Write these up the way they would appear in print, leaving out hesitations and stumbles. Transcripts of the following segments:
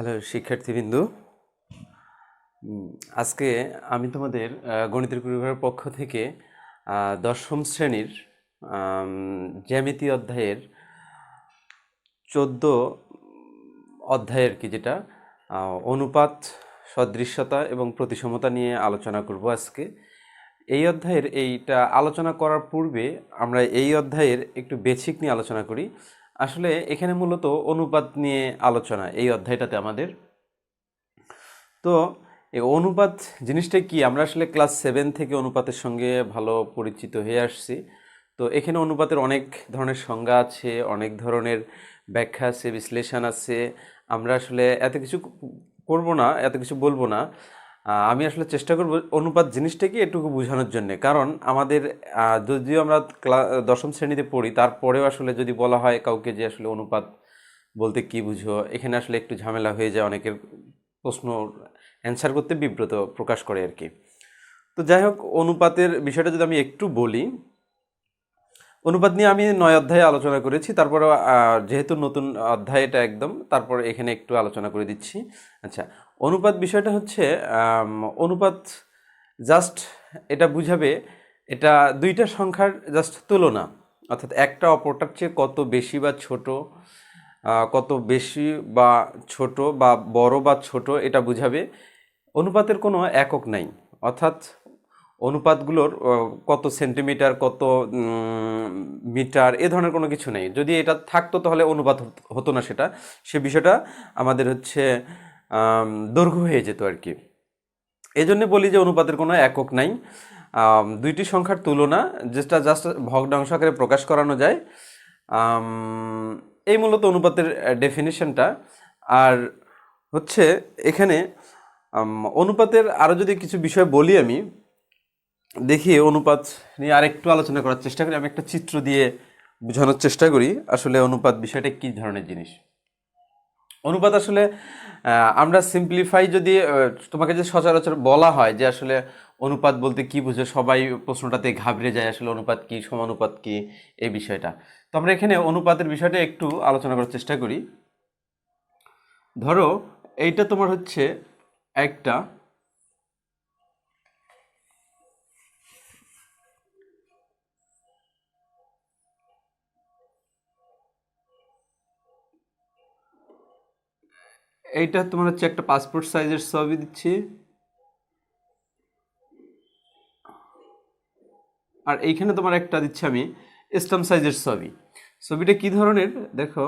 Hello শিক্ষার্থীবৃন্দু, আজকে আমি তোমাদের গণিতের পরিবারের পক্ষ থেকে দশম শ্রেণীর জ্যামিতি অধ্যায়ের 14 অধ্যায়ের যেটা অনুপাত, সদৃশ্যতা এবং প্রতিসমতা নিয়ে আলোচনা করব আজকে। এই অধ্যায়ের এইটা আলোচনা করার পূর্বে আমরা এই অধ্যায়ের একটু বেসিক নিয়ে আলোচনা করি। আসলে এখানে মূলত অনুপাত নিয়ে আলোচনা এই অধ্যায়টাতে আমাদের। তো এই অনুপাত জিনিসটা কি, আমরা আসলে ক্লাস 7 থেকে অনুপাতের সঙ্গে ভালো পরিচিত হয়ে আসছি। তো এখানে অনুপাতের অনেক ধরনের সংজ্ঞা আছে, অনেক ধরনের ব্যাখ্যা আছে, বিশ্লেষণ আছে। আমরা আসলে এত কিছু করব না, এত কিছু বলবো না। আমি আসলে চেষ্টা করব অনুপাত জিনিসটাকে এটুকু বোঝানোর জন্যে। কারণ আমাদের যদিও আমরা দশম শ্রেণীতে পড়ি, তারপরেও আসলে যদি বলা হয় কাউকে যে আসলে অনুপাত বলতে কি বুঝো, এখানে আসলে একটু ঝামেলা হয়ে যায়, অনেকের প্রশ্ন অ্যান্সার করতে বিব্রত প্রকাশ করে আর কি। তো যাই হোক, অনুপাতের বিষয়টা যদি আমি একটু বলি, অনুপাত নিয়ে আমি 9 অধ্যায়ে আলোচনা করেছি। তারপরে যেহেতু নতুন অধ্যায় এটা একদম, তারপর এখানে একটু আলোচনা করে দিচ্ছি। আচ্ছা, অনুপাত বিষয়টা হচ্ছে অনুপাত জাস্ট এটা বুঝাবে, এটা দুইটা সংখ্যার জাস্ট তুলনা, অর্থাৎ একটা অপরটার চেয়ে কত বেশি বা ছোট, কত বেশি বা ছোট বা বড় বা ছোট এটা বুঝাবে। অনুপাতের কোনো একক নাই, অর্থাৎ অনুপাতগুলোর কত সেন্টিমিটার, কত মিটার, এ ধরনের কোনো কিছু নেই। যদি এটা থাকতো তাহলে অনুপাত হতো না, সে বিষয়টা আমাদের হচ্ছে দৈর্ঘ্য হয়ে যেত আর কি। এই জন্য বলি যে অনুপাতের কোনো একক নাই, দুইটি সংখ্যার তুলনা, যেটা জাস্ট ভগ্নাংশ আকারে প্রকাশ করানো যায়। এই মূলত অনুপাতের ডেফিনিশনটা। আর হচ্ছে এখানে অনুপাতের আরও যদি কিছু বিষয় বলি, আমি দেখি অনুপাত নিয়ে আরেকটু আলোচনা করার চেষ্টা করি। আমি একটা চিত্র দিয়ে বোঝানোর চেষ্টা করি আসলে অনুপাত বিষয়টা কী ধরনের জিনিস। অনুপাত আসলে আমরা সিম্পলিফাই যদি তোমাকে যে সচরাচর বলা হয় যে আসলে অনুপাত বলতে কি বুঝো, সবাই প্রশ্নটাতে ঘাবড়ে যায় আসলে অনুপাত কি, সমানুপাত কি, এই বিষয়টা। তো আমরা এখানে অনুপাতের বিষয়টা একটু আলোচনা করার চেষ্টা করি। ধরো এইটা তোমার হচ্ছে একটা এইটা তোমার হচ্ছে একটা পাসপোর্ট সাইজের ছবি দিচ্ছি, আর এইখানে তোমার একটা দিচ্ছি আমি স্ট্যাম্প সাইজের ছবি। ছবিটা কি ধরনের দেখো,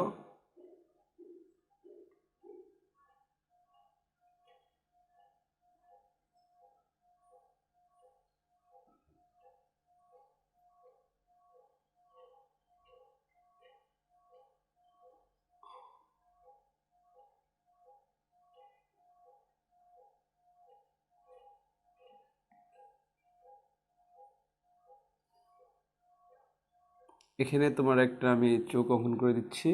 এখানে তোমার একটা আমি চোখ অঙ্কন করে দিচ্ছি।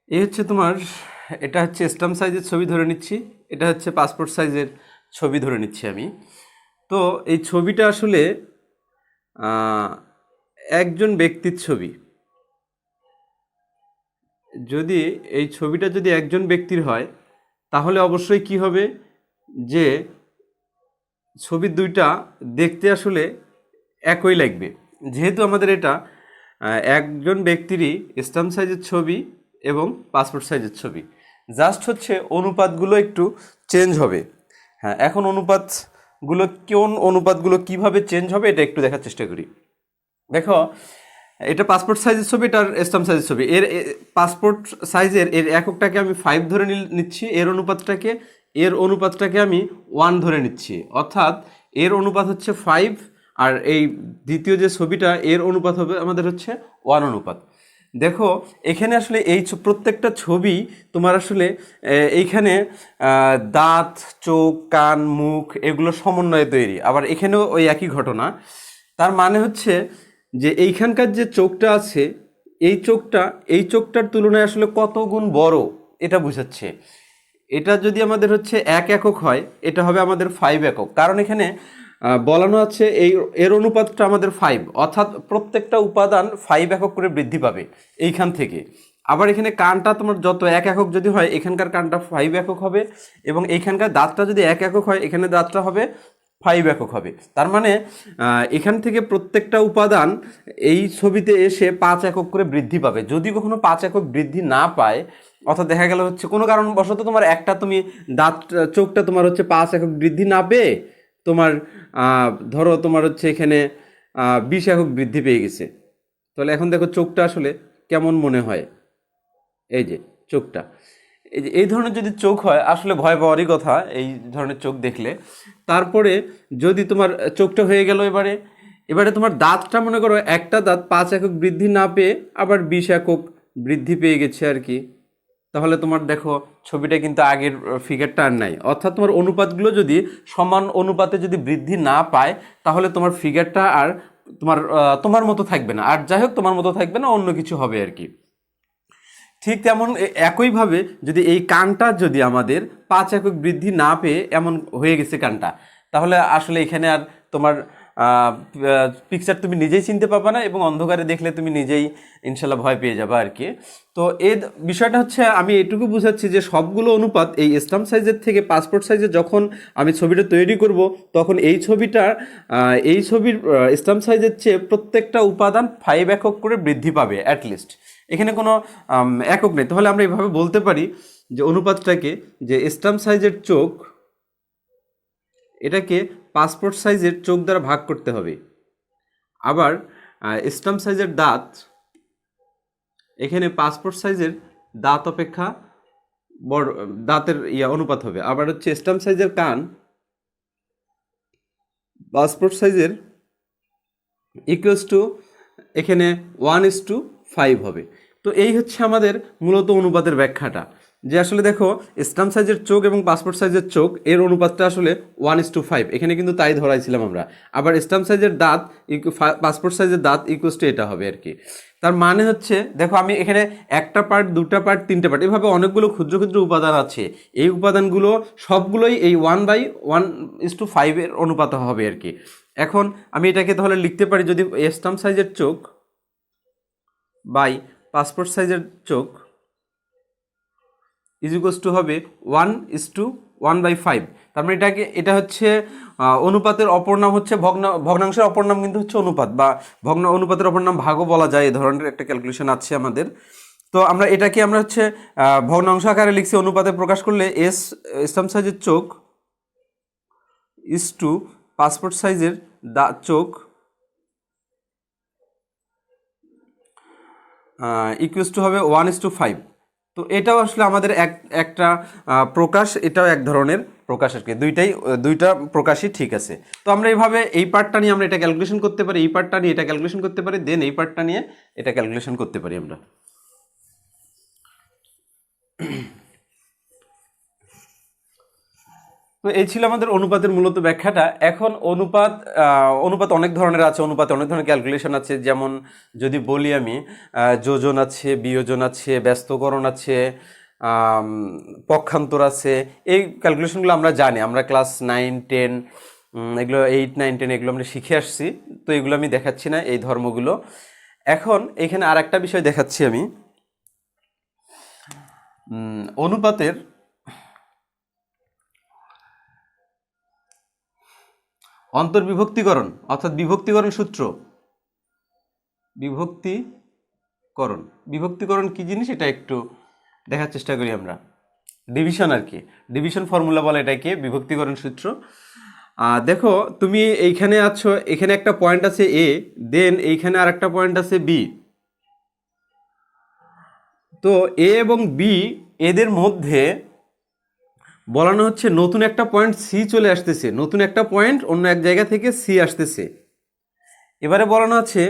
এই হচ্ছে তোমার, এটা হচ্ছে স্ট্যাম্প সাইজের ছবি ধরে নিচ্ছি, এটা হচ্ছে পাসপোর্ট সাইজের ছবি ধরে নিচ্ছি আমি। তো এই ছবিটা আসলে একজন ব্যক্তির ছবি। যদি এই ছবিটা যদি একজন ব্যক্তির হয়, তাহলে অবশ্যই কি হবে যে ছবির দুইটা দেখতে আসলে একই লাগবে। যেহেতু আমাদের এটা একজন ব্যক্তিরই স্ট্যাম্প সাইজের ছবি এবং পাসপোর্ট সাইজের ছবি, জাস্ট হচ্ছে অনুপাতগুলো একটু চেঞ্জ হবে। হ্যাঁ, এখন কোন অনুপাতগুলো কিভাবে চেঞ্জ হবে এটা একটু দেখার চেষ্টা করি। দেখো, এটা পাসপোর্ট সাইজের ছবি, এটার স্ট্যাম্প সাইজের ছবি। পাসপোর্ট সাইজের এককটাকে আমি 5 ধরে নিচ্ছি, এর অনুপাতটাকে আমি 1 ধরে নিচ্ছি, অর্থাৎ এর অনুপাত হচ্ছে 5, আর এই দ্বিতীয় যে ছবিটা এর অনুপাত হবে আমাদের হচ্ছে 1 অনুপাত। দেখো এখানে আসলে এই প্রত্যেকটা ছবি তোমার আসলে এইখানে দাঁত, চোখ, কান, মুখ এগুলো সমন্বয়ে তৈরি। আবার এখানেও ওই একই ঘটনা। তার মানে হচ্ছে যে এইখানকার যে চোখটা আছে, এই চোখটার তুলনায় আসলে কত গুণ বড় এটা বোঝাচ্ছে। এটা যদি আমাদের হচ্ছে 1 একক হয়, এটা হবে আমাদের 5 একক। কারণ এখানে বলানো আছে এর অনুপাতটা আমাদের 5, অর্থাৎ প্রত্যেকটা উপাদান 5 একক করে বৃদ্ধি পাবে এইখান থেকে। আবার এখানে কানটা তোমার যত 1 একক যদি হয়, এখানকার কানটা 5 একক হবে, এবং এইখানকার দাঁতটা যদি 1 একক হয়, এখানে দাঁতটা হবে 5 একক হবে। তার মানে এখান থেকে প্রত্যেকটা উপাদান এই ছবিতে এসে 5 একক করে বৃদ্ধি পাবে। যদি কখনো 5 একক বৃদ্ধি না পায়, অর্থাৎ দেখা গেল হচ্ছে কোনো কারণবশত তোমার তুমি দাঁত, চোখটা তোমার হচ্ছে 5 একক বৃদ্ধি না পেয়ে তোমার ধরো তোমার হচ্ছে এখানে 20 একক বৃদ্ধি পেয়ে গেছে, তাহলে এখন দেখো চোখটা আসলে কেমন মনে হয়। এই যে চোখটা, এই যে এই ধরনের যদি চোখ হয়, আসলে ভয় পাওয়ারই কথা এই ধরনের চোখ দেখলে। তারপরে যদি তোমার চোখটা হয়ে গেল, এবারে এবারে তোমার দাঁতটা মনে করো একটা দাঁত 5 একক বৃদ্ধি না পেয়ে আবার 20 একক বৃদ্ধি পেয়ে গেছে আর কি। তাহলে তোমার দেখো ছবিটা কিন্তু আগের ফিগারটা আর নাই। অর্থাৎ তোমার অনুপাতগুলো যদি সমান অনুপাতে যদি বৃদ্ধি না পায়, তাহলে তোমার ফিগারটা আর তোমার মতো থাকবে না। আর যাই হোক, তোমার মতো থাকবে না, অন্য কিছু হবে আর কি। ঠিক তেমন একইভাবে যদি এই কানটা যদি আমাদের 5 একক বৃদ্ধি না পেয়ে এমন হয়ে গেছে কানটা, তাহলে আসলে এখানে আর তোমার পিকচার তুমি নিজেই চিনতে পারবে না, এবং অন্ধকারে দেখলে তুমি নিজেই ইনশাল্লাহ ভয় পেয়ে যাবে আর কি। তো এই বিষয়টা হচ্ছে আমি এটুকু বুঝাচ্ছি যে সবগুলো অনুপাত এই স্টাম্প সাইজের থেকে পাসপোর্ট সাইজে যখন আমি ছবিটা তৈরি করব, তখন এই ছবির স্টাম্প সাইজের চেয়ে প্রত্যেকটা উপাদান 5 একক করে বৃদ্ধি পাবে অ্যাটলিস্ট। এখানে কোনো একক নেই। তাহলে আমরা এভাবে বলতে পারি যে অনুপাতটাকে, যে স্টাম্প সাইজের চোখ এটাকে পাসপোর্ট সাইজের চোখ দ্বারা ভাগ করতে হবে। আবার স্টাম্প সাইজের দাঁত এখানে পাসপোর্ট সাইজের দাঁত অপেক্ষা বড় দাঁতের অনুপাত হবে। আবার হচ্ছে স্টাম্প সাইজের কান পাসপোর্ট সাইজের ইকুয়ালস টু এখানে 1:5 হবে। তো এই হচ্ছে আমাদের মূলত অনুপাতের ব্যাখ্যাটা, যে আসলে দেখো স্টাম্প সাইজের চোখ এবং পাসপোর্ট সাইজের চোখ এর অনুপাতটা আসলে 1:5, এখানে কিন্তু তাই ধরাইছিলাম আমরা। আবার স্টাম্প সাইজের দাঁত পাসপোর্ট সাইজের দাঁত ইকুয়ালস টু এটা হবে আর কি। তার মানে হচ্ছে দেখো আমি এখানে একটা পার্ট, দুটা পার্ট, তিনটে পার্ট, এভাবে অনেকগুলো ক্ষুদ্র ক্ষুদ্র উপাদান আছে। এই উপাদানগুলো সবগুলোই এই 1:1:5 এর অনুপাত হবে আর কি। এখন আমি এটাকে তাহলে লিখতে পারি, যদি স্টাম্প সাইজের চোখ বাই পাসপোর্ট সাইজের চোখ ইজ ইকুয়ালস টু হবে 1:1/5। তার মানে এটা হচ্ছে অনুপাতের অপর নাম হচ্ছে ভগ্নাংশের অপর নাম কিন্তু হচ্ছে অনুপাত, বা অনুপাতের অপর নাম ভাগও বলা যায়। এই ধরনের একটা ক্যালকুলেশন আছে আমাদের। তো আমরা এটাকে আমরা হচ্ছে ভগ্নাংশ আকারে লিখছি। অনুপাতে প্রকাশ করলে স্টাম্প সাইজের চোখ ইজ টু পাসপোর্ট সাইজের চোখ ইকুয়ালস টু হবে 1:5। তো এটাও আসলে আমাদের একটা প্রকাশ, এটাও এক ধরনের প্রকাশ আর কি। দুইটা প্রকাশই ঠিক আছে। তো আমরা এইভাবে এই পার্টটা নিয়ে আমরা এটা ক্যালকুলেশন করতে পারি, এই পার্টটা নিয়ে এটা ক্যালকুলেশন করতে পারি, দেন এই পার্টটা নিয়ে এটা ক্যালকুলেশন করতে পারি আমরা। তো এই ছিল আমাদের অনুপাতের মূলত ব্যাখ্যাটা। এখন অনুপাত অনেক ধরনের আছে, অনুপাতে অনেক ধরনের ক্যালকুলেশন আছে। যেমন যদি বলি আমি, যোজন আছে, বিয়োজন আছে, ব্যস্তকরণ আছে, পক্ষান্তর আছে। এই ক্যালকুলেশনগুলো আমরা জানি, আমরা ক্লাস 9, 10 এগুলো 8, 9, 10 এগুলো আমরা শিখে আসছি। তো এগুলো আমি দেখাচ্ছি না, এই ধর্মগুলো। এখন এখানে আর একটা বিষয় দেখাচ্ছি আমি, অনুপাতের অন্তর্বিভক্তিকরণ, অর্থাৎ বিভক্তিকরণ সূত্র। বিভক্তিকরণ কি জিনিস এটা একটু দেখার চেষ্টা করি আমরা। ডিভিশন আর কি, ডিভিশন ফর্মুলা বলে এটাকে, বিভক্তিকরণ সূত্র। দেখো তুমি এইখানে আছো, এখানে একটা পয়েন্ট আছে এ, দেন এইখানে আর একটা পয়েন্ট আছে বি। তো এ এবং বি এদের মধ্যে বলানো হচ্ছে নতুন একটা পয়েন্ট সি চলে আসতেছে, নতুন একটা পয়েন্ট অন্য এক জায়গা থেকে সি আসতেছে। এবারে বলানো আছে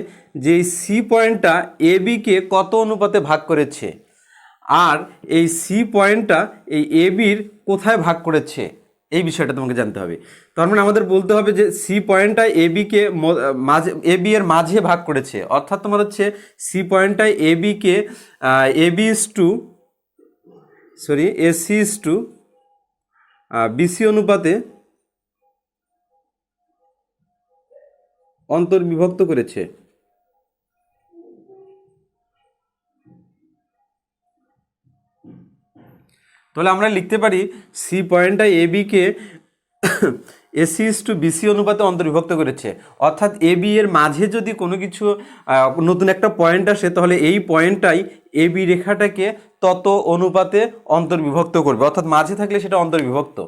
যে এই সি পয়েন্টটা এ বিকে কত অনুপাতে ভাগ করেছে, আর এই সি পয়েন্টটা এই এ বির কোথায় ভাগ করেছে, এই বিষয়টা তোমাকে জানতে হবে। তার মানে আমাদের বলতে হবে যে সি পয়েন্টটা এ বিকে মাঝে, এ বি এর মাঝে ভাগ করেছে, অর্থাৎ তোমার হচ্ছে সি পয়েন্টটায় এ বিকে A B is to AC is to BC অনুপাতে অন্তর্বিভক্ত করেছে। তাহলে আমরা লিখতে পারি সি পয়েন্টটা এ বিকে এসি ইস টু বিসি অনুপাতে অন্তর্বিভক্ত করেছে, অর্থাৎ এ বি এর মাঝে যদি কোনো কিছু নতুন একটা পয়েন্ট আসে তাহলে এই পয়েন্টটাই এ বি রেখাটাকে তত অনুপাতে অন্তর্বিভক্ত করবে, অর্থাৎ মাঝে থাকলে সেটা অন্তর্বিভক্ত।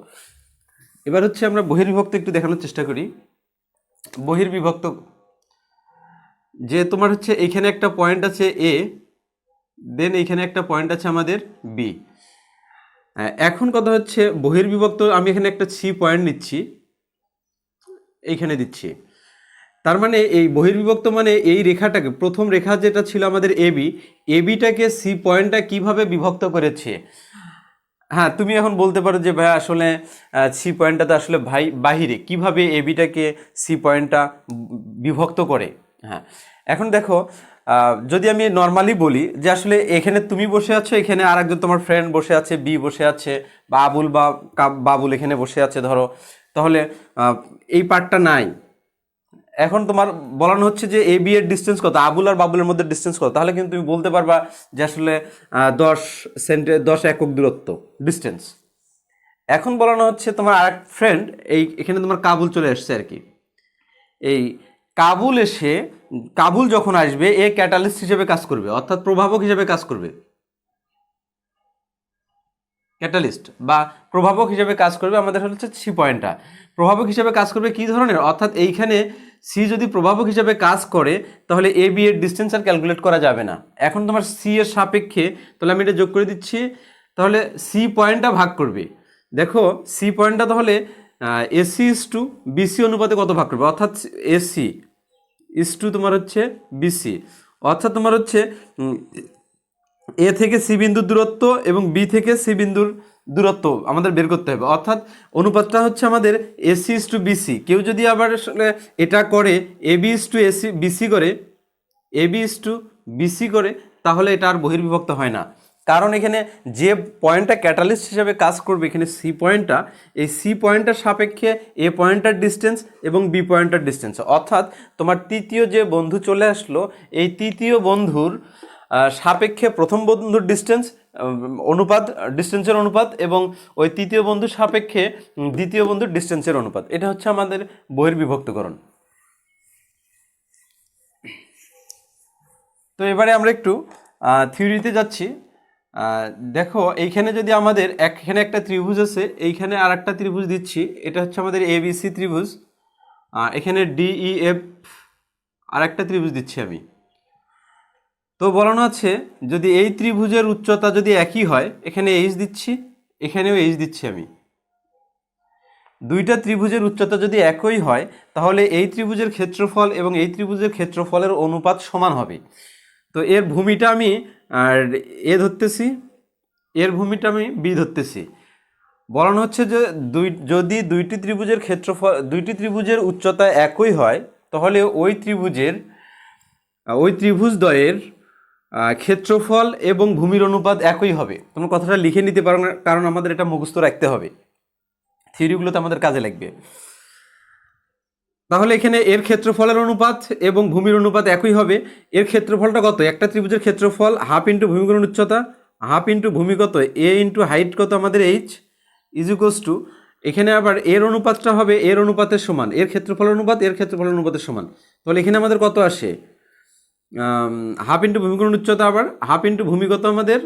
এবার হচ্ছে আমরা বহির্বিভক্ত একটু দেখানোর চেষ্টা করি। বহির্বিভক্ত যে তোমার হচ্ছে এখানে একটা পয়েন্ট আছে এ, দেন এখানে একটা পয়েন্ট আছে আমাদের বি। এখন কথা হচ্ছে বহির্বিভক্ত, আমি এখানে একটা সি পয়েন্ট নিচ্ছি, এইখানে দিচ্ছি। তার মানে এই বহির্বিভক্ত মানে এই রেখাটাকে, প্রথম রেখা যেটা ছিল আমাদের এ বিটাকে সি পয়েন্টটা কিভাবে বিভক্ত করেছে। হ্যাঁ, তুমি এখন বলতে পারো যে ভাই আসলে সি পয়েন্টটা তো আসলে বাহিরে, কিভাবে এ বিটাকে সি পয়েন্টটা বিভক্ত করে। হ্যাঁ, এখন দেখো যদি আমি নর্মালি বলি যে আসলে এখানে তুমি বসে আছো, এখানে আর একজন তোমার ফ্রেন্ড বসে আছে, বি বসে আছে, বা আবুল বা বাবুল এখানে বসে আছে ধরো, তাহলে এই পার্টটা নাই। এখন তোমার বলানো হচ্ছে যে এ বি এর ডিস্টেন্স কত, আবুল আর বাবুলের মধ্যে ডিস্টেন্স কত, তাহলে কিন্তু তুমি বলতে পারবা যে আসলে 10 একক দূরত্ব ডিস্টেন্স। এখন বলানো হচ্ছে তোমার আরেক ফ্রেন্ড, এখানে তোমার কাবুল চলে আসছে আর কি। এই কাবুল যখন আসবে এ ক্যাটালিস্ট হিসেবে কাজ করবে, অর্থাৎ প্রভাবক হিসেবে কাজ করবে। ক্যাটালিস্ট বা প্রভাবক হিসেবে কাজ করবে আমাদের হচ্ছে সি পয়েন্টটা। প্রভাবক হিসেবে কাজ করবে কি ধরনের, অর্থাৎ এইখানে সি যদি প্রভাবক হিসেবে কাজ করে তাহলে এ বি এর ডিস্টেন্স আর ক্যালকুলেট করা যাবে না। এখন তোমার সি এর সাপেক্ষে, তাহলে আমি এটা যোগ করে দিচ্ছি, তাহলে সি পয়েন্টটা ভাগ করবে। দেখো সি পয়েন্টটা তাহলে এসি ইস টু বিসি অনুপাতে কত ভাগ করবে, অর্থাৎ এসি ইস টু তোমার হচ্ছে বিসি, অর্থাৎ তোমার হচ্ছে এ থেকে সি বিন্দুর দূরত্ব এবং বি থেকে সি বিন্দুর দূরত্ব আমাদের বের করতে হবে, অর্থাৎ অনুপাতটা হচ্ছে আমাদের এসি ইস টু বিসি। কেউ যদি আবার আসলে এটা করে A B is to AC BC করে, A B is to BC করে, তাহলে এটা আর বহির্বিভক্ত হয় না। কারণ এখানে যে পয়েন্টটা ক্যাটালিস্ট হিসেবে কাজ করবে, এখানে সি পয়েন্টটা, এই সি পয়েন্টটার সাপেক্ষে এ পয়েন্টটার ডিস্টেন্স এবং বি পয়েন্টটার ডিস্টেন্স, অর্থাৎ তোমার তৃতীয় যে বন্ধু চলে আসলো, এই তৃতীয় বন্ধুর সাপেক্ষে প্রথম বন্ধুর ডিস্টেন্স অনুপাত, ডিস্টেন্সের অনুপাত, এবং ওই তৃতীয় বন্ধুর সাপেক্ষে দ্বিতীয় বন্ধুর ডিস্টেন্সের অনুপাত, এটা হচ্ছে আমাদের বহির্বিভক্তকরণ। তো এবারে আমরা একটু থিওরিতে যাচ্ছি। দেখো এইখানে যদি আমাদের এখানে একটা ত্রিভুজ আছে, এইখানে আর একটা ত্রিভুজ দিচ্ছি, এটা হচ্ছে আমাদের এবিসি ত্রিভুজ, এখানে ডিইএফ আর একটা ত্রিভুজ দিচ্ছি আমি। তো বলানো আছে যদি এই ত্রিভুজের উচ্চতা যদি একই হয়, এখানে এইচ দিচ্ছি, এখানেও এইচ দিচ্ছি আমি, দুইটা ত্রিভুজের উচ্চতা যদি একই হয় তাহলে এই ত্রিভুজের ক্ষেত্রফল এবং এই ত্রিভুজের ক্ষেত্রফলের অনুপাত সমান হবে। তো এর ভূমিটা আমি এ ধরতেছি, এর ভূমিটা আমি বি ধরতেছি। বলানো হচ্ছে যে যদি দুইটি ত্রিভুজের উচ্চতা একই হয় তাহলে ওই ত্রিভুজদ্বয়ের ক্ষেত্রফল এবং ভূমির অনুপাত একই হবে। তোমরা কথাটা লিখে নিতে পারো না, কারণ আমাদের এটা মুখস্থ রাখতে হবে, থিওরিগুলোতে আমাদের কাজে লাগবে। তাহলে এখানে এর ক্ষেত্রফলের অনুপাত এবং ভূমির অনুপাত একই হবে। এর ক্ষেত্রফলটা কত, একটা ত্রিভুজের ক্ষেত্রফল হাফ ইন্টু ভূমিকরণ উচ্চতা, হাফ ইন্টু ভূমি কত, এ ইন্টু হাইট কত আমাদের এইচ, ইজ ইকুয়ালস টু, এখানে আবার এর অনুপাতটা হবে এর অনুপাতের সমান, এর ক্ষেত্রফলের অনুপাত এর ক্ষেত্রফলের অনুপাতের সমান। তাহলে এখানে আমাদের কত আসে, হাফ ইন্টু ভূমিকরণ উচ্চতা, আবার হাফ ইন্টু ভূমি কত আমাদের,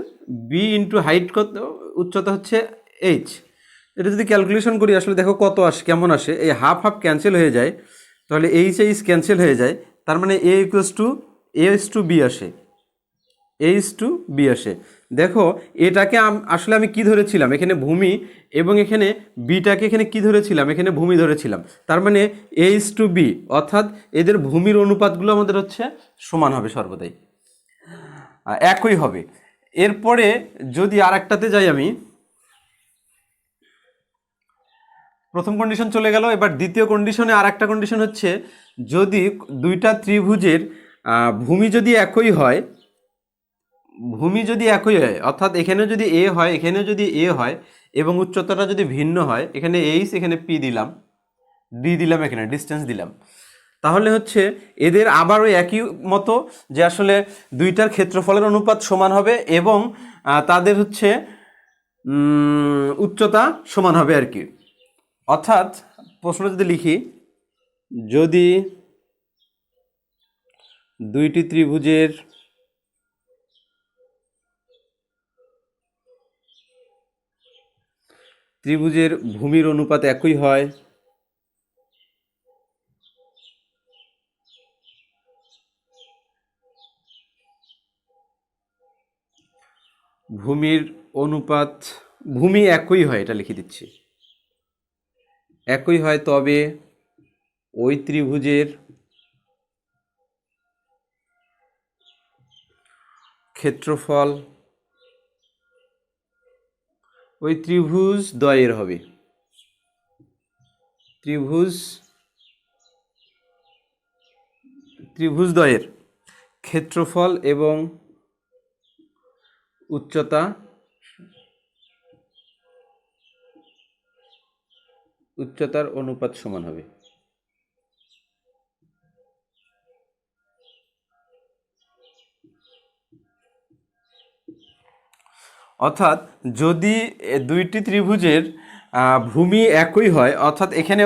বি ইন্টু হাইট কত, উচ্চতা হচ্ছে এইচ। এটা যদি ক্যালকুলেশন করি আসলে দেখো কত আসে, কেমন আসে, এই হাফ হাফ ক্যান্সেল হয়ে যায়, তাহলে এইচ এইচ ক্যান্সেল হয়ে যায়, তার মানে A equals to A is to B আসে, এ ইস টু বি আসে। দেখো এটাকে আসলে আমি কি ধরেছিলাম, এখানে ভূমি, এবং এখানে বিটাকে এখানে কি ধরেছিলাম, এখানে ভূমি ধরেছিলাম। তার মানে A:B, অর্থাৎ এদের ভূমির অনুপাতগুলো আমাদের হচ্ছে সমান হবে সর্বদাই, একই হবে। এরপরে যদি আর একটাতে যাই আমি, প্রথম কন্ডিশন চলে গেল, এবার দ্বিতীয় কন্ডিশনে আর একটা কন্ডিশন হচ্ছে, যদি দুইটা ত্রিভুজের ভূমি যদি একই হয়, ভূমি যদি একই হয়, অর্থাৎ এখানে যদি এ হয়, এখানে যদি এ হয়, এবং উচ্চতাটা যদি ভিন্ন হয়, এখানে এইচ, এখানে পি দিলাম, ডি দিলাম, এখানে ডিস্টেন্স দিলাম, তাহলে হচ্ছে এদের আবার ওই একই মতো যে আসলে দুইটার ক্ষেত্রফলের অনুপাত সমান হবে, এবং তাদের হচ্ছে উচ্চতা সমান হবে আর কি। অর্থাৎ প্রশ্ন যদি লিখি, যদি দুইটি ত্রিভুজের ভূমির অনুপাত একই হয়, ভূমি একই হয়, এটা লিখে দিচ্ছি, একই হয়, তবে ওই ত্রিভুজের ক্ষেত্রফল ওই ত্রিভুজ দ্বয়ের হবে, ত্রিভুজ দ্বয়ের ক্ষেত্রফল এবং উচ্চতার অনুপাত সমান হবে। অর্থাৎ যদি দুইটি ত্রিভুজের ভূমি একই হয়, অর্থাৎ এখানে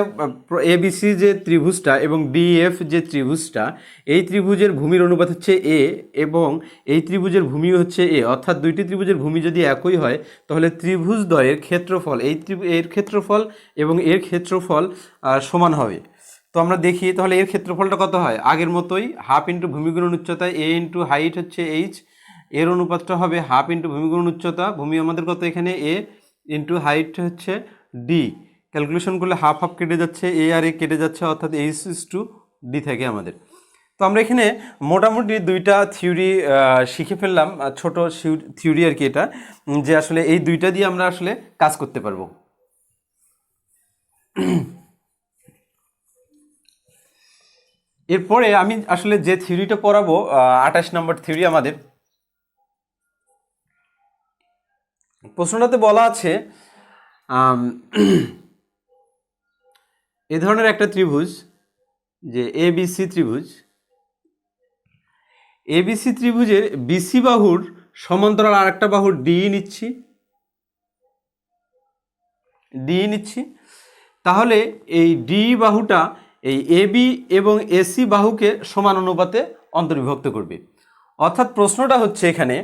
ABC যে ত্রিভুজটা এবং DF যে ত্রিভুজটা, এই ত্রিভুজের ভূমির অনুপাত হচ্ছে A, এবং এই ত্রিভুজের ভূমি হচ্ছে A, অর্থাৎ দুইটি ত্রিভুজের ভূমি যদি একই হয়, তাহলে ত্রিভুজদ্বয়ের ক্ষেত্রফল, এর ক্ষেত্রফল এবং এর ক্ষেত্রফল সমান হবে। তো আমরা দেখি তাহলে এর ক্ষেত্রফলটা কত হয়, আগের মতোই হাফ ইন্টু ভূমি গুণন উচ্চতায়, A ইন্টু হাইট হচ্ছে H, এর অনুপাতটা হবে হাফ ইন্টু ভূমি গুণন উচ্চতা, ভূমি আমাদের কত এখানে A, ইন্টু হাইট হচ্ছে D, ক্যালকুলেশন করলে হাফ হাফ কেটে যাচ্ছে, A আর A কেটে যাচ্ছে, অর্থাৎ H/D থাকে আমাদের। তো আমরা এখানে মোটামুটি দুইটা থিওরি শিখে ফেললাম, ছোট থিওরি আর কি এটা, যে আসলে এই দুইটা দিয়ে আমরা আসলে কাজ করতে পারবো। এরপরে আমি আসলে যে থিওরিটা পড়াবো, 28 নম্বর থিওরি আমাদের, প্রশ্নটাতে বলা আছে এ ধরনের একটা ত্রিভুজ, যে ABC ত্রিভুজের BC বাহুর সমান্তরাল আর একটা বাহু ডি নিচ্ছি, তাহলে এই ডি বাহুটা এই AB এবং AC বাহুকে সমান অনুপাতে অন্তর্বিভক্ত করবে। অর্থাৎ প্রশ্নটা হচ্ছে, এখানে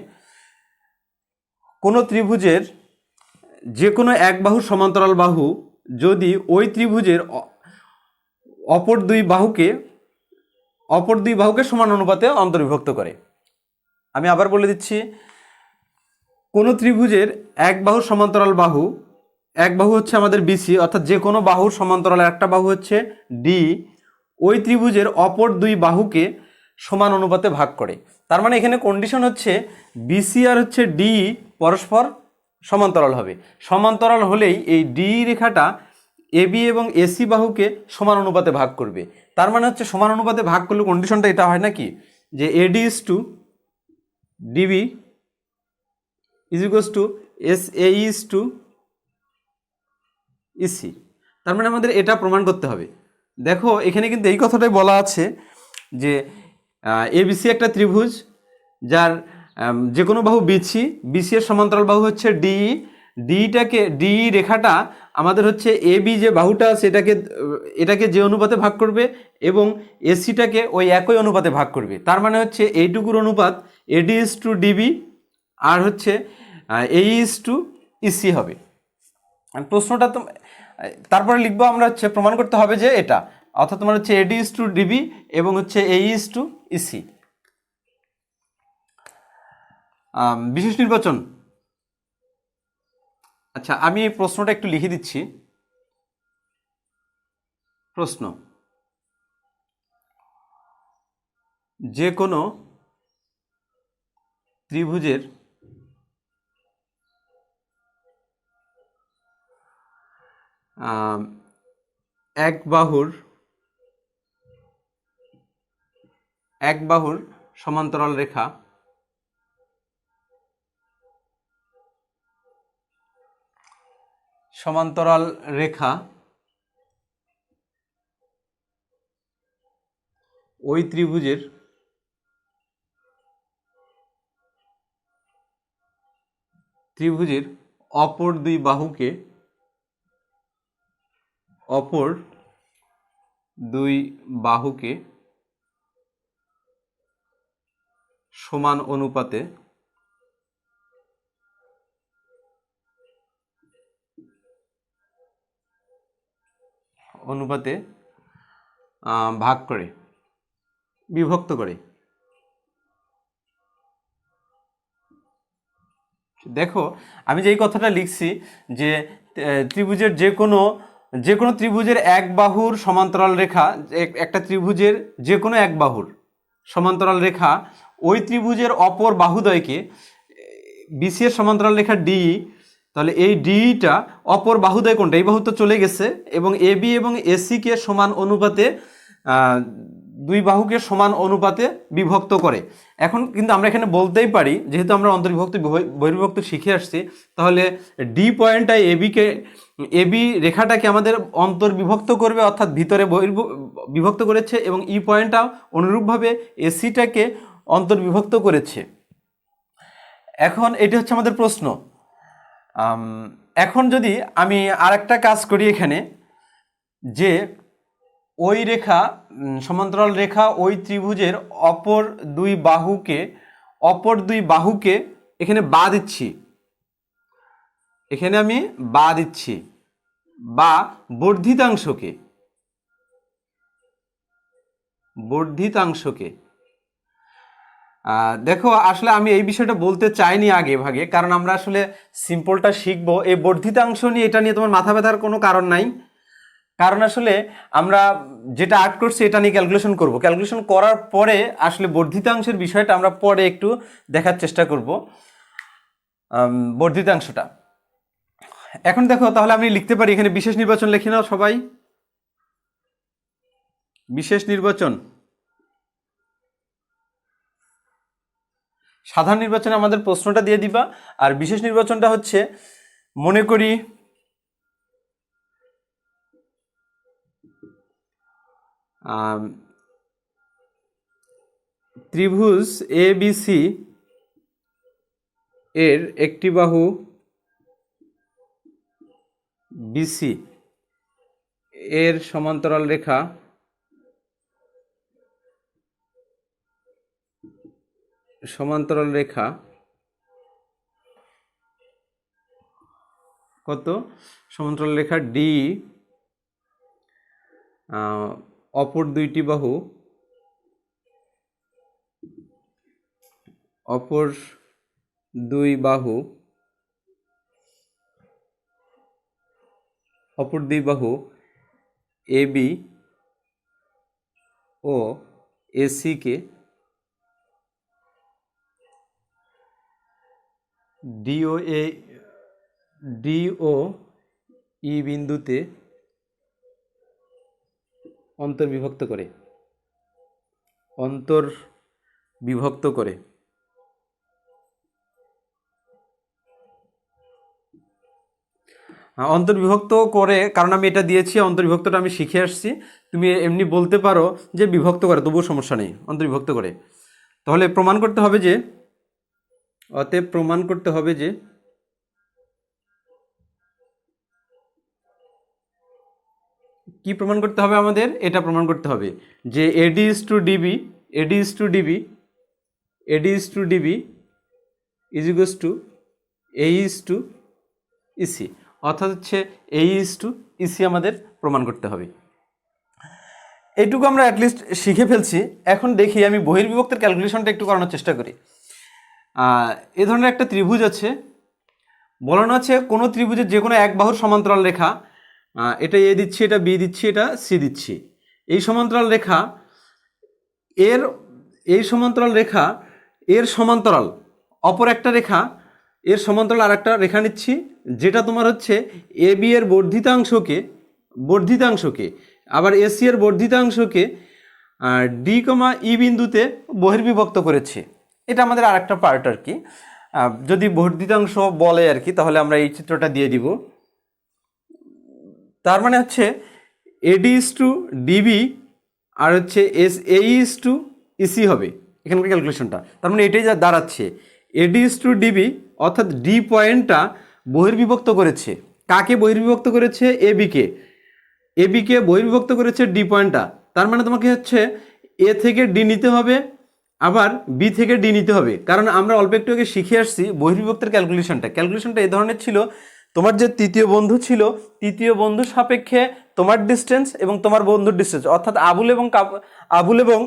কোনো ত্রিভুজের যে কোনো এক বাহুর সমান্তরাল বাহু যদি ওই ত্রিভুজের অপর দুই বাহুকে সমান অনুপাতে অন্তর্বিভক্ত করে। আমি আবার বলে দিচ্ছি, কোনো ত্রিভুজের এক বাহুর সমান্তরাল বাহু, এক বাহু হচ্ছে আমাদের BC, অর্থাৎ যে কোনো বাহুর সমান্তরাল একটা বাহু হচ্ছে D, ওই ত্রিভুজের অপর দুই বাহুকে সমান অনুপাতে ভাগ করে। তার মানে এখানে কন্ডিশন হচ্ছে BC আর হচ্ছে D পরস্পর সমান্তরাল হবে, সমান্তরাল হলেই এই D রেখাটা AB এবং AC বাহুকে সমান অনুপাতে ভাগ করবে। তার মানে হচ্ছে সমান অনুপাতে ভাগ করলে কন্ডিশনটা এটা হয় নাকি, যে AD/DB is equals to SAE/EC। তার মানে আমাদের এটা প্রমাণ করতে হবে। দেখো এখানে কিন্তু এই কথাটাই বলা আছে যে ABC একটা ত্রিভুজ, যার যে কোনো বাহু BC এর সমান্তরাল বাহু হচ্ছে DE, ডি রেখাটা আমাদের হচ্ছে AB যে বাহুটা আছে এটাকে যে অনুপাতে ভাগ করবে, এবং এসিটাকে ওই একই অনুপাতে ভাগ করবে। তার মানে হচ্ছে এইটুকুর অনুপাত AD/DB আর হচ্ছে AE/EC হবে। প্রশ্নটা তো তারপরে লিখবো আমরা, হচ্ছে প্রমাণ করতে হবে যে এটা, অর্থাৎ তোমার হচ্ছে AD/DB এবং হচ্ছে AE/EC। বিশেষ নির্বাচন। আচ্ছা, আমি এই প্রশ্নটা একটু লিখে দিচ্ছি। প্রশ্ন: যে কোনো ত্রিভুজের এক বাহুর সমান্তরাল রেখা ওই ত্রিভুজের অপর দুই বাহুকে সমান অনুপাতে বিভক্ত করে। দেখো, আমি যে এই কথাটা লিখছি যে ত্রিভুজের যে কোনো ত্রিভুজের এক বাহুর সমান্তরাল রেখা, একটা ত্রিভুজের যে কোনো এক বাহুর সমান্তরাল রেখা ওই ত্রিভুজের অপর বাহুদ্বয়কে, বিসি এর সমান্তরাল রেখা ডি, তাহলে এই ডিটা অপর বাহুদ্বয় কোনটা, এই বাহু তো চলে গেছে, এবং এবি এবং এসিকে সমান অনুপাতে, দুই বাহুকে সমান অনুপাতে বিভক্ত করে। এখন কিন্তু আমরা এখানে বলতেই পারি, যেহেতু আমরা অন্তর্বিভক্ত বহির্বিভক্ত শিখে আসছি, তাহলে ডি পয়েন্টটা এবি রেখাটাকে আমাদের অন্তর্বিভক্ত করবে, অর্থাৎ ভিতরে বিভক্ত করেছে, এবং ই পয়েন্টটা অনুরূপভাবে এসিটাকে অন্তর্বিভক্ত করেছে। এখন এটি হচ্ছে আমাদের প্রশ্ন। এখন যদি আমি আরেকটা কাজ করি এখানে, যে ওই রেখা, সমান্তরাল রেখা ওই ত্রিভুজের অপর দুই বাহুকে এখানে আমি বা দিচ্ছি, বা বর্ধিতাংশকে দেখো, আসলে আমি এই বিষয়টা বলতে চাইনি আগে ভাগে, কারণ আমরা আসলে সিম্পলটা শিখবো। এই বর্ধিতাংশ নিয়ে, এটা নিয়ে তোমার মাথা ব্যথার কোনো কারণ নাই, কারণ আসলে আমরা যেটা আর্ট করছি এটা নিয়ে ক্যালকুলেশন করার পরে আসলে বর্ধিতাংশের বিষয়টা আমরা পরে একটু দেখার চেষ্টা করব, বর্ধিতাংশটা। এখন দেখো, তাহলে আমি লিখতে পারি এখানে বিশেষ নির্বাচন। লিখে নাও সবাই, বিশেষ নির্বাচন। সাধারণ নির্বাচনে আমাদের প্রশ্নটা দিয়ে দিবা, আর বিশেষ নির্বাচনটা হচ্ছে, মনে করি ত্রিভুজ এবিসি এর একটি বাহু বিসি এর সমান্তরাল রেখা কত? সমান্তরাল রেখা ডি অপর দুই বাহু এবি ও এসিকে ডি ও ই বিন্দুতে অন্তর্বিভক্ত করে। অন্তর্বিভক্ত করে, কারণ আমি এটা দিয়েছি, অন্তর্বিভক্তটা আমি শিখে আসছি। তুমি এমনি বলতে পারো যে বিভক্ত করে, তবুও সমস্যা নেই, অন্তর্বিভক্ত করে। তাহলে প্রমাণ করতে হবে যে, অতএব প্রমাণ করতে হবে যে কি প্রমাণ করতে হবে আমাদের? এটা প্রমাণ করতে হবে যে AD is to DB is equals to A is to EC, অর্থাৎ হচ্ছে এ ইজ টু ইসি আমাদের প্রমাণ করতে হবে। এইটুকু আমরা অ্যাটলিস্ট শিখে ফেলছি। এখন দেখি, আমি বহির্বিভক্তের ক্যালকুলেশনটা একটু করানোর চেষ্টা করি। এ ধরনের একটা ত্রিভুজ আছে, বলানো আছে কোনো ত্রিভুজের যে কোনো এক বাহুর সমান্তরাল রেখা, এটা এ দিচ্ছি, এটা বি দিচ্ছি, এটা সি দিচ্ছি, এই সমান্তরাল রেখা এর এই সমান্তরাল রেখা এর সমান্তরাল অপর একটা রেখা এর সমান্তরাল আর একটা রেখা নিচ্ছি, যেটা তোমার হচ্ছে এ বি এর বর্ধিতাংশকে আবার এসি এর বর্ধিতাংশকে ডি কমা ই বিন্দুতে বহির্বিভক্ত করেছে। এটা আমাদের আর একটা পার্ট আর কি। যদি বর্ধিতাংশ বলে আর কি, তাহলে আমরা এই চিত্রটা দিয়ে দিব। তার মানে হচ্ছে এডি ইস টু ডিবি আর হচ্ছে S A is two EC হবে এখানকার ক্যালকুলেশনটা। তার মানে এটাই যা দাঁড়াচ্ছে, এডি ইস টু ডিবি অর্থাৎ ডি পয়েন্টটা বহির্বিভক্ত করেছে। কাকে বহির্বিভক্ত করেছে? এবিকে বহির্বিভক্ত করেছে ডি পয়েন্টটা। তার মানে তোমাকে হচ্ছে এ থেকে ডি নিতে হবে, আবার বি থেকে ডি নিতে হবে, কারণ আমরা অল্প একটু আগে শিখে আসছি বহির্বিভক্তের ক্যালকুলেশনটা এই ধরনের ছিল। তোমার যে তৃতীয় বন্ধু ছিল, তৃতীয় বন্ধুর সাপেক্ষে তোমার ডিস্টেন্স এবং তোমার বন্ধুর ডিস্টেন্স, অর্থাৎ আবুল এবং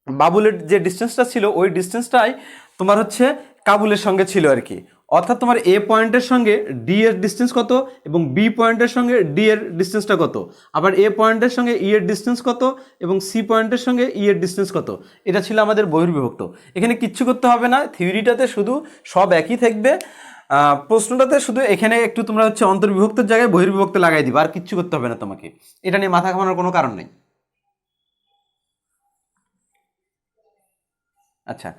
বাবুলের যে ডিস্টেন্সটা ছিল ওই ডিস্টেন্সটাই তোমার হচ্ছে কাবুলের সঙ্গে ছিল আর কি। অর্থাৎ তোমার এ পয়েন্টের সঙ্গে ডি এর ডিস্টেন্স কত এবং বি পয়েন্টের সঙ্গে ডি এর ডিস্টেন্সটা কত, আবার এ পয়েন্টের সঙ্গে ই এর ডিস্টেন্স কত এবং সি পয়েন্টের সঙ্গে ই এর ডিস্টেন্স কত। এটা ছিল আমাদের বহির্বিভক্ত। এখানে কিচ্ছু করতে হবে না, থিওরিটাতে শুধু সব একই থাকবে, প্রশ্নটাতে শুধু এখানে একটু তোমরা হচ্ছে অন্তর্বিভক্তের জায়গায় বহির্বিভক্ত লাগাই দিবা, আর কিচ্ছু করতে হবে না তোমাকে। এটা নিয়ে মাথা ঘামানোর কোনো কারণ নেই। আচ্ছা,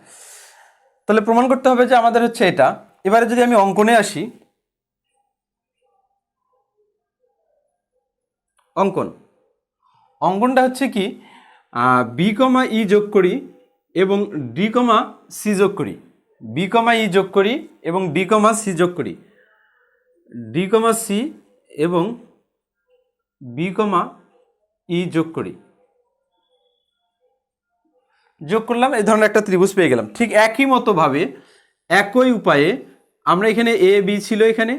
তাহলে প্রমাণ করতে হবে যে আমাদের হচ্ছে এটা। এবারে যদি আমি অঙ্কনে আসি, অঙ্কনটা হচ্ছে কি, বি কমা ই যোগ করি এবং ডি কমা সি যোগ করি, বি কমা ই যোগ করি এবং ডি কমা সি যোগ করি, ডি কমা সি এবং বি কমা ই যোগ করি, যোগ করলাম, এই ধরনের একটা ত্রিভুজ পেয়ে গেলাম। ঠিক একই মতোভাবে একই উপায়ে আমরা এখানে এ বি ছিল, এখানে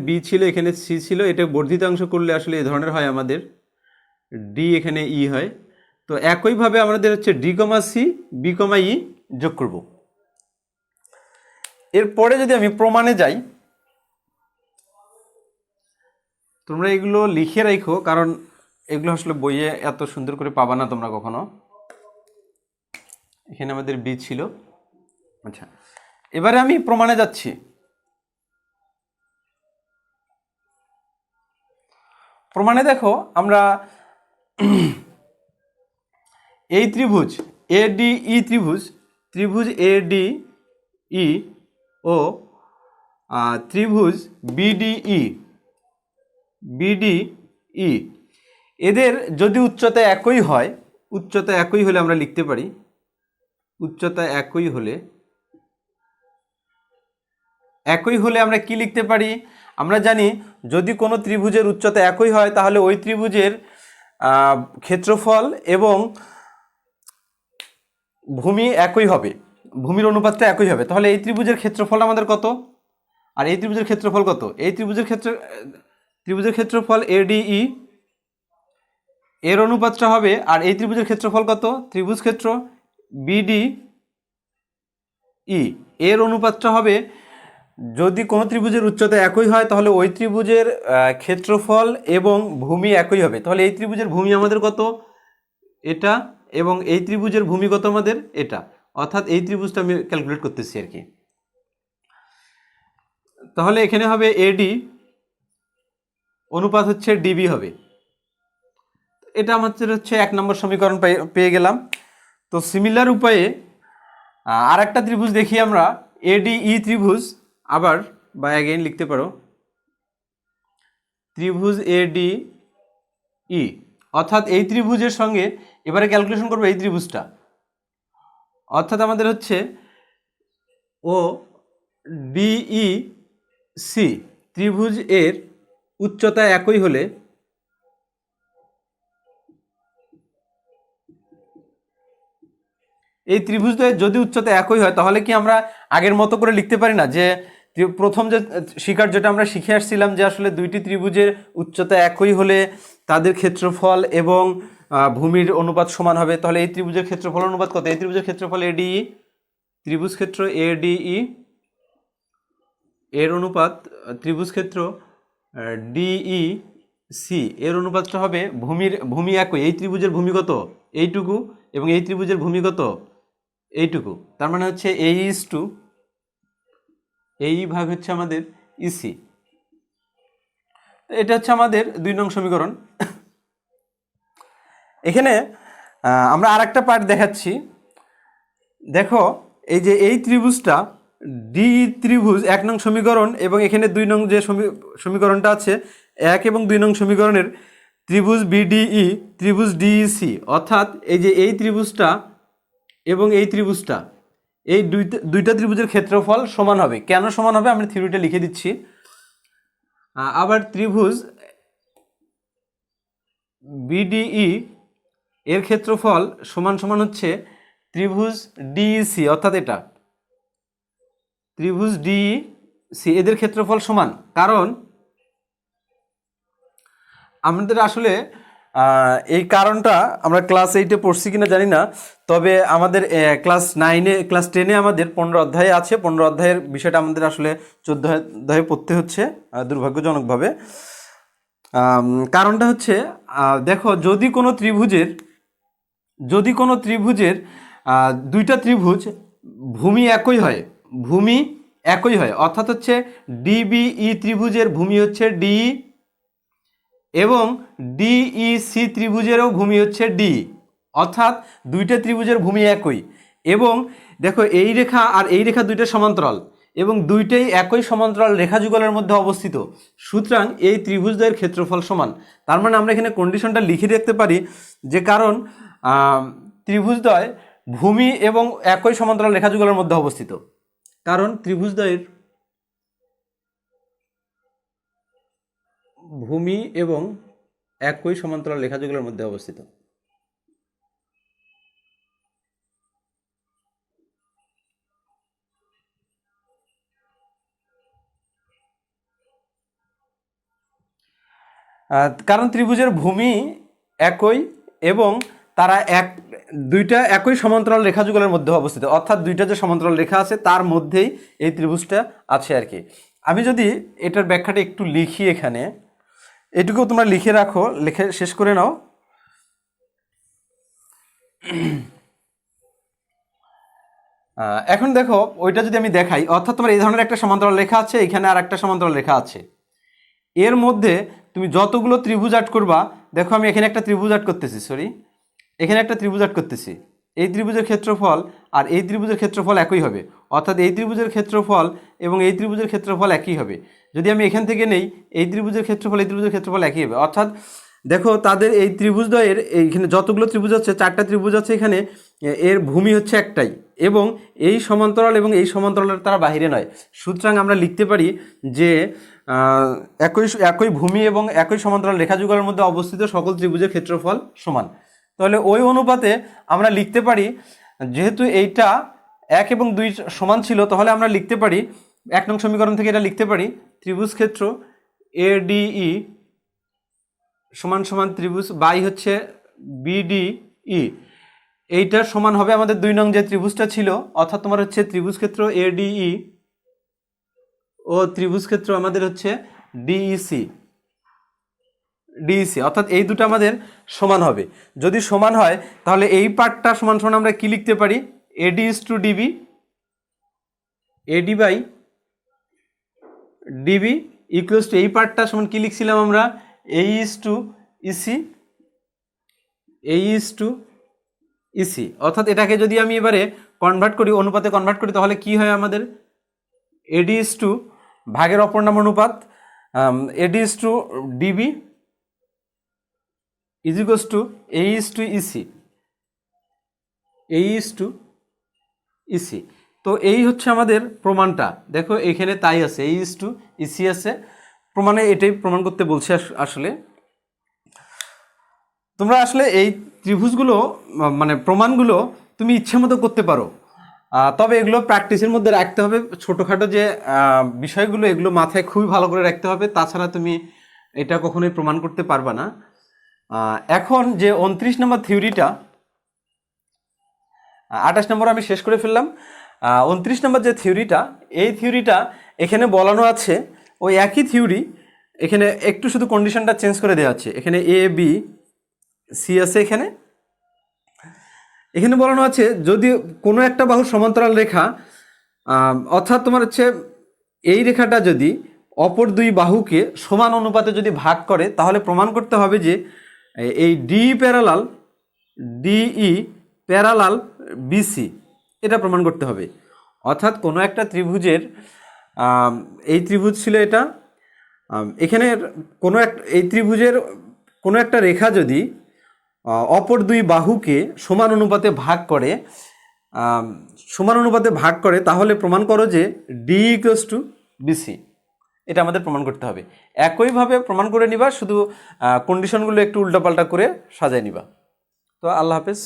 বি ছিল, এখানে সি ছিল, এটা বর্ধিতাংশ করলে আসলে এই ধরনের হয় আমাদের, ডি এখানে ই হয়। তো একইভাবে আমাদের হচ্ছে ডি কমা সি বি কমা ই যোগ করব। এরপরে যদি আমি প্রমাণে যাই, তোমরা এগুলো লিখে রাখো, কারণ এগুলো আসলে বইয়ে এত সুন্দর করে পাবা না তোমরা কখনো। এখানে আমাদের বি ছিল। আচ্ছা, এবারে আমি প্রমাণে যাচ্ছি। প্রমাণে দেখো, আমরা এই ত্রিভুজ এডিই ত্রিভুজ এডিই ও ত্রিভুজ বিডিই এদের যদি উচ্চতা একই হয়, উচ্চতা একই হলে আমরা লিখতে পারি, উচ্চতা একই হলে আমরা কি লিখতে পারি? আমরা জানি যদি কোনো ত্রিভুজের উচ্চতা একই হয় তাহলে ওই ত্রিভুজের ক্ষেত্রফল এবং ভূমি একই হবে, ভূমির অনুপাতটা একই হবে। তাহলে এই ত্রিভুজের ক্ষেত্রফল আমাদের কত আর এই ত্রিভুজের ক্ষেত্রফল কত? এই ত্রিভুজের ক্ষেত্রফল এডিই এর অনুপাতটা হবে, আর এই ত্রিভুজের ক্ষেত্রফল কত? ত্রিভুজ ক্ষেত্র বিডিই এর অনুপাতটা হবে, যদি কোনো ত্রিভুজের উচ্চতা একই হয় তাহলে ওই ত্রিভুজের ক্ষেত্রফল এবং ভূমি একই হবে। তাহলে এই ত্রিভুজের ভূমি আমাদের কত? এটা, এবং এই ত্রিভুজের ভূমি কত আমাদের? এটা। অর্থাৎ এই ত্রিভুজটা আমি ক্যালকুলেট করতেছি আর কি। তাহলে এখানে হবে এডি অনুপাত হচ্ছে ডিবি হবে। এটা আমাদের হচ্ছে 1 নম্বর সমীকরণ পেয়ে গেলাম। তো সিমিলার উপায়ে আর একটা ত্রিভুজ দেখি আমরা, এডিই ত্রিভুজ, আবার বা অ্যাগেইন লিখতে পারো ত্রিভুজ এডিই, অর্থাৎ এই ত্রিভুজের সঙ্গে এবারে ক্যালকুলেশন করবো এই ত্রিভুজটা। অর্থাৎ আমাদের হচ্ছে ও ডিই সি ত্রিভুজ এর উচ্চতা একই হলে এই ত্রিভুজের যদি উচ্চতা একই হয় তাহলে কি আমরা আগের মতো করে লিখতে পারি না যে প্রথম যে যেটা আমরা শিখে আসছিলাম যে আসলে দুইটি ত্রিভুজের উচ্চতা একই হলে তাদের ক্ষেত্রফল এবং ভূমির অনুপাত সমান হবে, তাহলে এই ত্রিভুজের ক্ষেত্রফল অনুপাত কত? এই ত্রিভুজের ক্ষেত্রফল এডিই, ত্রিভুজ ক্ষেত্র এডিই এর অনুপাত ত্রিভুজ ক্ষেত্র ডিই সি এর অনুপাতটা হবে ভূমি একই। এই ত্রিভুজের ভূমি কত? এইটুকু, এবং এই ত্রিভুজের ভূমি কত? এইটুকু। তার মানে হচ্ছে এই ভাগ হচ্ছে আমাদের ইসি। এটা হচ্ছে আমাদের 2 নং সমীকরণ। এখানে আমরা আরেকটা পার্ট দেখাচ্ছি। দেখো এই যে এই ত্রিভুজটা ডি ত্রিভুজ 1 নং সমীকরণ, এবং এখানে 2 নং যে সমীকরণটা আছে 1 এবং 2 নং সমীকরণের ত্রিভুজ বিডিই ত্রিভুজ ডিইসি, অর্থাৎ এই যে এই ত্রিভুজটা এবং এই ত্রিভুজটা, এই দুইটা ত্রিভুজের ক্ষেত্রফল সমান হবে। কেন সমান হবে আমি থিওরিটা লিখে দিচ্ছি। আবার ত্রিভুজ বিডিই এর ক্ষেত্রফল সমান সমান হচ্ছে ত্রিভুজ ডিইসি, অর্থাৎ এটা ত্রিভুজ ডিইসি এদের ক্ষেত্রফল সমান। কারণ আমাদের আসলে এই কারণটা আমরা ক্লাস 8-এ পড়ছি কিনা জানি না, তবে আমাদের ক্লাস 9-এ ক্লাস 10-এ আমাদের 15 অধ্যায়ে আছে। 15 অধ্যায়ের বিষয়টা আমাদের আসলে 14 অধ্যায়ে পড়তে হচ্ছে দুর্ভাগ্যজনকভাবে। কারণটা হচ্ছে দেখো যদি কোনো ত্রিভুজের দুইটা ত্রিভুজ ভূমি একই হয়, অর্থাৎ হচ্ছে ডিবিই ত্রিভুজের ভূমি হচ্ছে ডি, এবং ডিইসি ত্রিভুজেরও ভূমি হচ্ছে ডি, অর্থাৎ দুইটা ত্রিভুজের ভূমি একই। এবং দেখো এই রেখা আর এই রেখা দুইটা সমান্তরাল, এবং দুইটাই একই সমান্তরাল রেখা যুগলের মধ্যে অবস্থিত। সুতরাং এই ত্রিভুজদ্বয়ের ক্ষেত্রফল সমান। তার মানে আমরা এখানে কন্ডিশনটা লিখে রাখতে পারি যে কারণ ত্রিভুজদ্বয় ভূমি এবং একই সমান্তরাল রেখা যুগলের মধ্যে অবস্থিত, কারণ ত্রিভুজদ্বয়ের ভূমি এবং একই সমান্তরাল রেখা যুগলের মধ্যে অবস্থিত। কারণ ত্রিভুজের ভূমি একই এবং তারা দুইটা একই সমান্তরাল রেখা যুগলের মধ্যে অবস্থিত, অর্থাৎ দুইটা যে সমান্তরাল রেখা আছে তার মধ্যেই এই ত্রিভুজটা আছে আর কি। আমি যদি এটার ব্যাখ্যাটা একটু লিখি, এখানে এটুকু তোমরা লিখে রাখো, লিখে শেষ করে নাও। এখন দেখো ওইটা যদি আমি দেখাই, অর্থাৎ তোমার এই ধরনের একটা সমান্তরাল রেখা আছে, এখানে আর একটা সমান্তরাল রেখা আছে, এর মধ্যে তুমি যতগুলো ত্রিভুজ আট করবা, দেখো আমি এখানে একটা ত্রিভুজ আট করতেছি, এখানে একটা ত্রিভুজ আট করতেছি, এই ত্রিভুজের ক্ষেত্রফল আর এই ত্রিভুজের ক্ষেত্রফল একই হবে, অর্থাৎ এই ত্রিভুজের ক্ষেত্রফল এবং এই ত্রিভুজের ক্ষেত্রফল একই হবে। যদি আমি এখান থেকে নেই, এই ত্রিভুজের ক্ষেত্রফল এই ত্রিভুজের ক্ষেত্রফল একই হবে, অর্থাৎ দেখো তাদের এই ত্রিভুজদ্বয়ের এইখানে যতগুলো ত্রিভুজ আছে, 4টা ত্রিভুজ আছে এখানে, এর ভূমি হচ্ছে একটাই, এবং এই সমান্তরাল এবং এই সমান্তরালের তারা বাহিরে নয়। সুতরাং আমরা লিখতে পারি যে একই ভূমি এবং একই সমান্তরাল রেখা যুগলের মধ্যে অবস্থিত সকল ত্রিভুজের ক্ষেত্রফল সমান। তাহলে ওই অনুপাতে আমরা লিখতে পারি, যেহেতু এইটা 1 এবং 2 সমান ছিল, তাহলে আমরা লিখতে পারি 1 নং সমীকরণ থেকে এটা লিখতে পারি ত্রিভুজ ক্ষেত্র এডিই সমান সমান ত্রিভুজ বাই হচ্ছে বিডিই, এইটার সমান হবে আমাদের 2 নং যে ত্রিভুজটা ছিল, অর্থাৎ তোমার হচ্ছে ত্রিভুজ ক্ষেত্র এডিই ও ত্রিভুজ ক্ষেত্র আমাদের হচ্ছে ডিইসি, অর্থাৎ এই দুটো আমাদের সমান হবে। যদি সমান হয় তাহলে এই পার্টটা সমান সমান আমরা কি লিখতে পারি, AD is to DB, AD by DB equals to এই পার্টটা সমান কি লিখছিলাম আমরা, এ ইজ টু ইসি, অর্থাৎ এটাকে যদি আমি এবারে কনভার্ট করি, অনুপাতে কনভার্ট করি, তাহলে কি হয় আমাদের, এডি ইজ টু ভাগের অপর নাম অনুপাত, AD is to DB is equals to A is to EC, তো এই হচ্ছে আমাদের প্রমাণটা। দেখো এখানে তাই আছে, এ ইজ টু ইসি আছে, প্রমাণে এটাই প্রমাণ করতে বলছে। আসলে তোমরা আসলে এই ত্রিভুজগুলো মানে প্রমাণগুলো তুমি ইচ্ছে মতো করতে পারো, তবে এগুলো প্র্যাকটিসের মধ্যে রাখতে হবে। ছোটোখাটো যে বিষয়গুলো এগুলো মাথায় খুবই ভালো করে রাখতে হবে, তাছাড়া তুমি এটা কখনোই প্রমাণ করতে পারবা না। এখন যে 29 নম্বর থিওরিটা, 28 নম্বর আমি শেষ করে ফেললাম। 29 নম্বর যে থিওরিটা, এই থিওরিটা এখানে বলানো আছে ওই একই থিওরি, এখানে একটু শুধু কন্ডিশনটা চেঞ্জ করে দেওয়া আছে। এখানে এ বি সি আছে, এখানে বলানো আছে যদি কোনো একটা বাহুর সমান্তরাল রেখা, অর্থাৎ তোমার হচ্ছে এই রেখাটা যদি অপর দুই বাহুকে সমান অনুপাতে যদি ভাগ করে, তাহলে প্রমাণ করতে হবে যে এই ডিই প্যারালাল বিসি, এটা প্রমাণ করতে হবে। অর্থাৎ কোনো একটা ত্রিভুজের, এই ত্রিভুজ ছিল এটা, এখানে এই ত্রিভুজের কোনো একটা রেখা যদি অপর দুই বাহুকে সমান অনুপাতে ভাগ করে, তাহলে প্রমাণ করো যে ডি ইকুয়ালস টু বিসি। এটা আমাদের প্রমাণ করতে হবে। একইভাবে প্রমাণ করে নিবা, শুধু কন্ডিশনগুলো একটু উল্টাপাল্টা করে সাজায় নিবা। তো আল্লাহ হাফেজ।